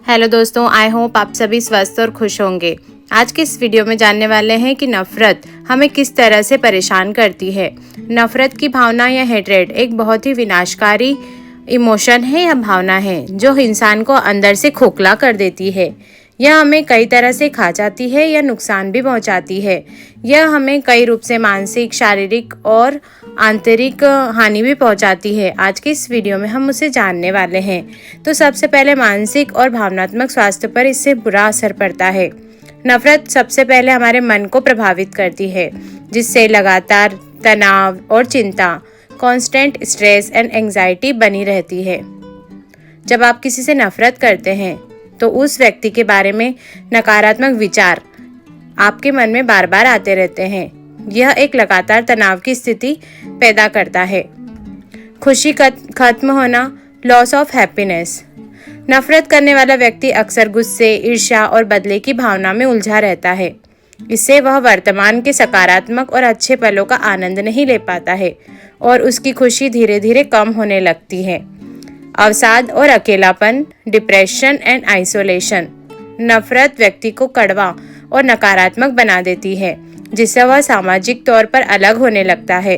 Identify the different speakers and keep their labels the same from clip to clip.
Speaker 1: Hello दोस्तों, I hope आप सभी स्वस्थ और खुश होंगे। आज के इस वीडियो में जानने वाले हैं कि नफरत हमें किस तरह से परेशान करती है। नफरत की भावना या हेट्रेड एक बहुत ही विनाशकारी इमोशन है या भावना है जो इंसान को अंदर से खोखला कर देती है। यह हमें कई तरह से खा जाती है या नुकसान भी पहुंचाती है। यह हमें कई रूप से मानसिक, शारीरिक और आंतरिक हानि भी पहुंचाती है। आज के इस वीडियो में हम उसे जानने वाले हैं। तो सबसे पहले मानसिक और भावनात्मक स्वास्थ्य पर इससे बुरा असर पड़ता है। नफरत सबसे पहले हमारे मन को प्रभावित करती है, जिससे लगातार तनाव और चिंता, कांस्टेंट स्ट्रेस एंड एंजाइटी बनी रहती है। जब आप किसी से नफरत करते हैं तो उस व्यक्ति के बारे में नकारात्मक विचार आपके मन में बार बार आते रहते हैं। यह एक लगातार तनाव की स्थिति पैदा करता है। खुशी खत्म होना, लॉस ऑफ हैप्पीनेस। नफरत करने वाला व्यक्ति अक्सर गुस्से, ईर्ष्या और बदले की भावना में उलझा रहता है। इससे वह वर्तमान के सकारात्मक और अच्छे पलों का आनंद नहीं ले पाता है और उसकी खुशी धीरे धीरे कम होने लगती है। अवसाद और अकेलापन, डिप्रेशन एंड आइसोलेशन। नफरत व्यक्ति को कड़वा और नकारात्मक बना देती है, जिससे वह सामाजिक तौर पर अलग होने लगता है।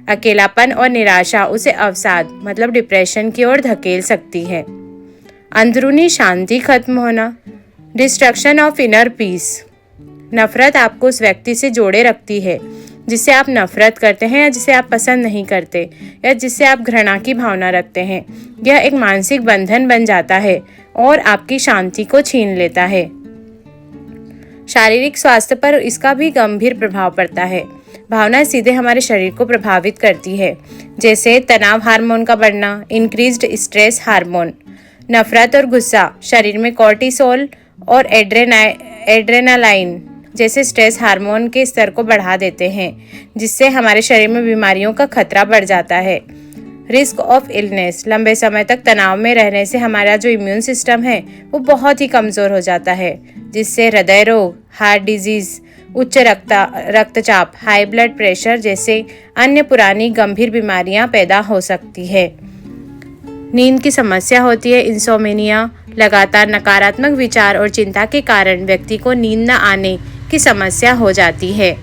Speaker 1: अकेलापन और निराशा उसे अवसाद मतलब डिप्रेशन की ओर धकेल सकती है। अंदरूनी शांति खत्म होना, डिस्ट्रक्शन ऑफ इनर पीस। नफरत आपको उस व्यक्ति से जोड़े रखती है जिससे आप नफरत करते हैं या जिसे आप पसंद नहीं करते या जिससे आप घृणा की भावना रखते हैं। यह एक मानसिक बंधन बन जाता है और आपकी शांति को छीन लेता है। शारीरिक स्वास्थ्य पर इसका भी गंभीर प्रभाव पड़ता है। भावना सीधे हमारे शरीर को प्रभावित करती है, जैसे तनाव हार्मोन का बढ़ना, इंक्रीज्ड स्ट्रेस हार्मोन। नफरत और गुस्सा शरीर में कॉर्टिसोल और एड्रेनालाइन जैसे स्ट्रेस हार्मोन के स्तर को बढ़ा देते हैं, जिससे हमारे शरीर में बीमारियों का खतरा बढ़ जाता है। Risk of illness. लंबे समय तक तनाव में रहने से हमारा जो इम्यून सिस्टम है वो बहुत ही कमज़ोर हो जाता है, जिससे हृदय रोग, हार्ट डिजीज, उच्च रक्तचाप, हाई ब्लड प्रेशर जैसे अन्य पुरानी गंभीर बीमारियां पैदा हो सकती है। नींद की समस्या होती है, इंसोमेनिया। लगातार नकारात्मक विचार और चिंता के कारण व्यक्ति को नींद न आने की समस्या हो जाती है।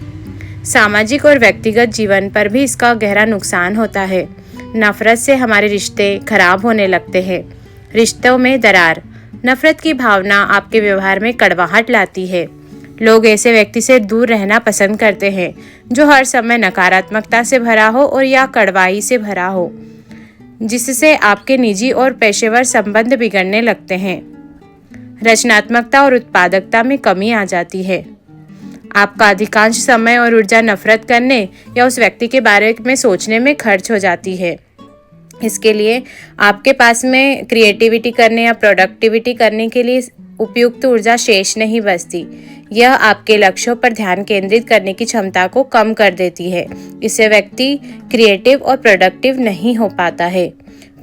Speaker 1: सामाजिक और व्यक्तिगत जीवन पर भी इसका गहरा नुकसान होता है। नफरत से हमारे रिश्ते खराब होने लगते हैं। रिश्तों में दरार। नफरत की भावना आपके व्यवहार में कड़वाहट लाती है। लोग ऐसे व्यक्ति से दूर रहना पसंद करते हैं जो हर समय नकारात्मकता से भरा हो और या कड़वाई से भरा हो, जिससे आपके निजी और पेशेवर संबंध बिगड़ने लगते हैं। रचनात्मकता और उत्पादकता में कमी आ जाती है। आपका अधिकांश समय और ऊर्जा नफरत करने या उस व्यक्ति के बारे में सोचने में खर्च हो जाती है। इसके लिए आपके पास में क्रिएटिविटी करने या प्रोडक्टिविटी करने के लिए उपयुक्त ऊर्जा शेष नहीं बचती। यह आपके लक्ष्यों पर ध्यान केंद्रित करने की क्षमता को कम कर देती है। इससे व्यक्ति क्रिएटिव और प्रोडक्टिव नहीं हो पाता है।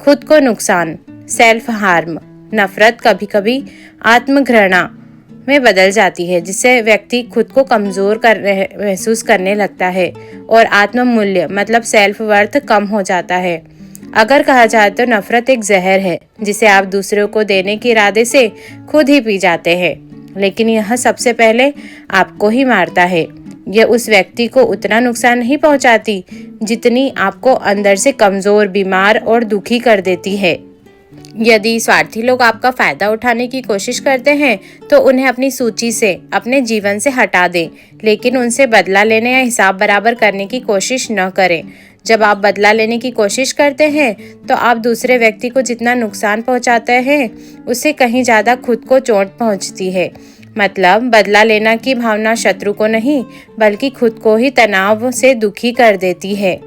Speaker 1: खुद को नुकसान, सेल्फ हार्म। नफरत कभी कभी आत्मघृणा में बदल जाती है, जिससे व्यक्ति खुद को कमजोर महसूस करने लगता है और आत्ममूल्य मतलब सेल्फ वर्थ कम हो जाता है। अगर कहा जाए तो नफरत एक जहर है जिसे आप दूसरों को देने के इरादे से खुद ही पी जाते हैं, लेकिन यह सबसे पहले आपको ही मारता है। यह उस व्यक्ति को उतना नुकसान नहीं पहुंचाती जितनी आपको अंदर से कमजोर, बीमार और दुखी कर देती है। यदि स्वार्थी लोग आपका फायदा उठाने की कोशिश करते हैं तो उन्हें अपनी सूची से, अपने जीवन से हटा दें, लेकिन उनसे बदला लेने या हिसाब बराबर करने की कोशिश न करें। जब आप बदला लेने की कोशिश करते हैं तो आप दूसरे व्यक्ति को जितना नुकसान पहुंचाते हैं उससे कहीं ज़्यादा खुद को चोट पहुंचती है। मतलब बदला लेना की भावना शत्रु को नहीं बल्कि खुद को ही तनाव से दुखी कर देती है।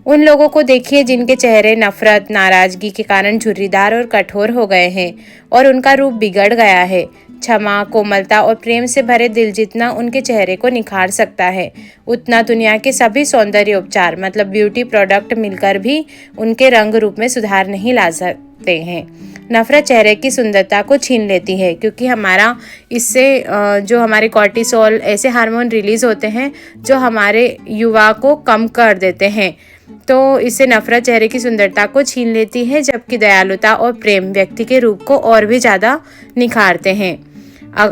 Speaker 1: उन लोगों को देखिए जिनके चेहरे नफरत, नाराजगी के कारण झुर्रीदार और कठोर हो गए हैं और उनका रूप बिगड़ गया है। क्षमा, कोमलता और प्रेम से भरे दिल जितना उनके चेहरे को निखार सकता है, उतना दुनिया के सभी सौंदर्य उपचार मतलब ब्यूटी प्रोडक्ट मिलकर भी उनके रंग रूप में सुधार नहीं ला सकते हैं। नफरत चेहरे की सुंदरता को छीन लेती है, क्योंकि हमारा इससे जो हमारे कॉर्टिसोल ऐसे हार्मोन रिलीज होते हैं जो हमारे युवा को कम कर देते हैं। तो इससे नफरत चेहरे की सुंदरता को छीन लेती है, जबकि दयालुता और प्रेम व्यक्ति के रूप को और भी ज़्यादा निखारते हैं।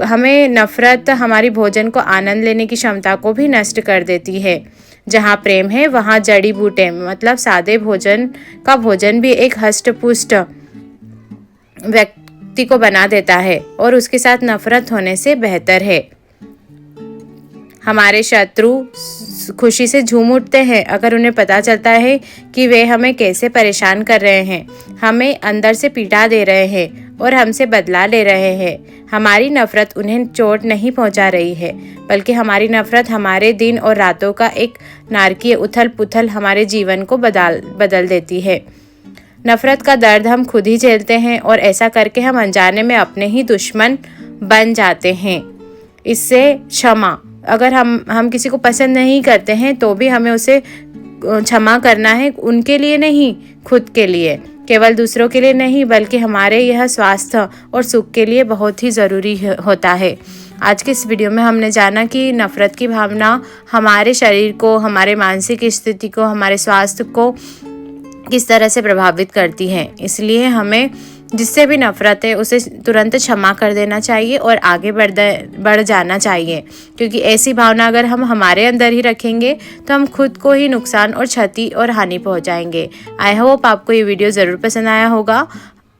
Speaker 1: हमें नफरत हमारी भोजन को आनंद लेने की क्षमता को भी नष्ट कर देती है। जहाँ प्रेम है वहाँ जड़ी बूटे मतलब सादे भोजन का भोजन भी एक हष्ट-पुष्ट व्यक्ति को बना देता है और उसके साथ नफरत होने से बेहतर है। हमारे शत्रु खुशी से झूम उठते हैं अगर उन्हें पता चलता है कि वे हमें कैसे परेशान कर रहे हैं, हमें अंदर से पीटा दे रहे हैं और हमसे बदला ले रहे हैं। हमारी नफरत उन्हें चोट नहीं पहुंचा रही है, बल्कि हमारी नफरत हमारे दिन और रातों का एक नारकीय उथल पुथल हमारे जीवन को बदल देती है। नफरत का दर्द हम खुद ही झेलते हैं और ऐसा करके हम अनजाने में अपने ही दुश्मन बन जाते हैं। इससे क्षमा, अगर हम किसी को पसंद नहीं करते हैं तो भी हमें उसे क्षमा करना है, उनके लिए नहीं, खुद के लिए, केवल दूसरों के लिए नहीं, बल्कि हमारे यह स्वास्थ्य और सुख के लिए बहुत ही ज़रूरी होता है। आज के इस वीडियो में हमने जाना कि नफ़रत की भावना हमारे शरीर को, हमारे मानसिक स्थिति को, हमारे स्वास्थ्य को किस तरह से प्रभावित करती है। इसलिए हमें जिससे भी नफरत है उसे तुरंत क्षमा कर देना चाहिए और आगे बढ़ जाना चाहिए, क्योंकि ऐसी भावना अगर हम हमारे अंदर ही रखेंगे तो हम खुद को ही नुकसान और क्षति और हानि पहुंचाएंगे। आई होप आपको ये वीडियो ज़रूर पसंद आया होगा,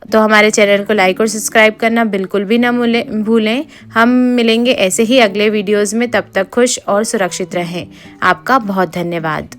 Speaker 1: तो हमारे चैनल को लाइक और सब्सक्राइब करना बिल्कुल भी ना भूलें। हम मिलेंगे ऐसे ही अगले वीडियोज़ में, तब तक खुश और सुरक्षित रहें। आपका बहुत धन्यवाद।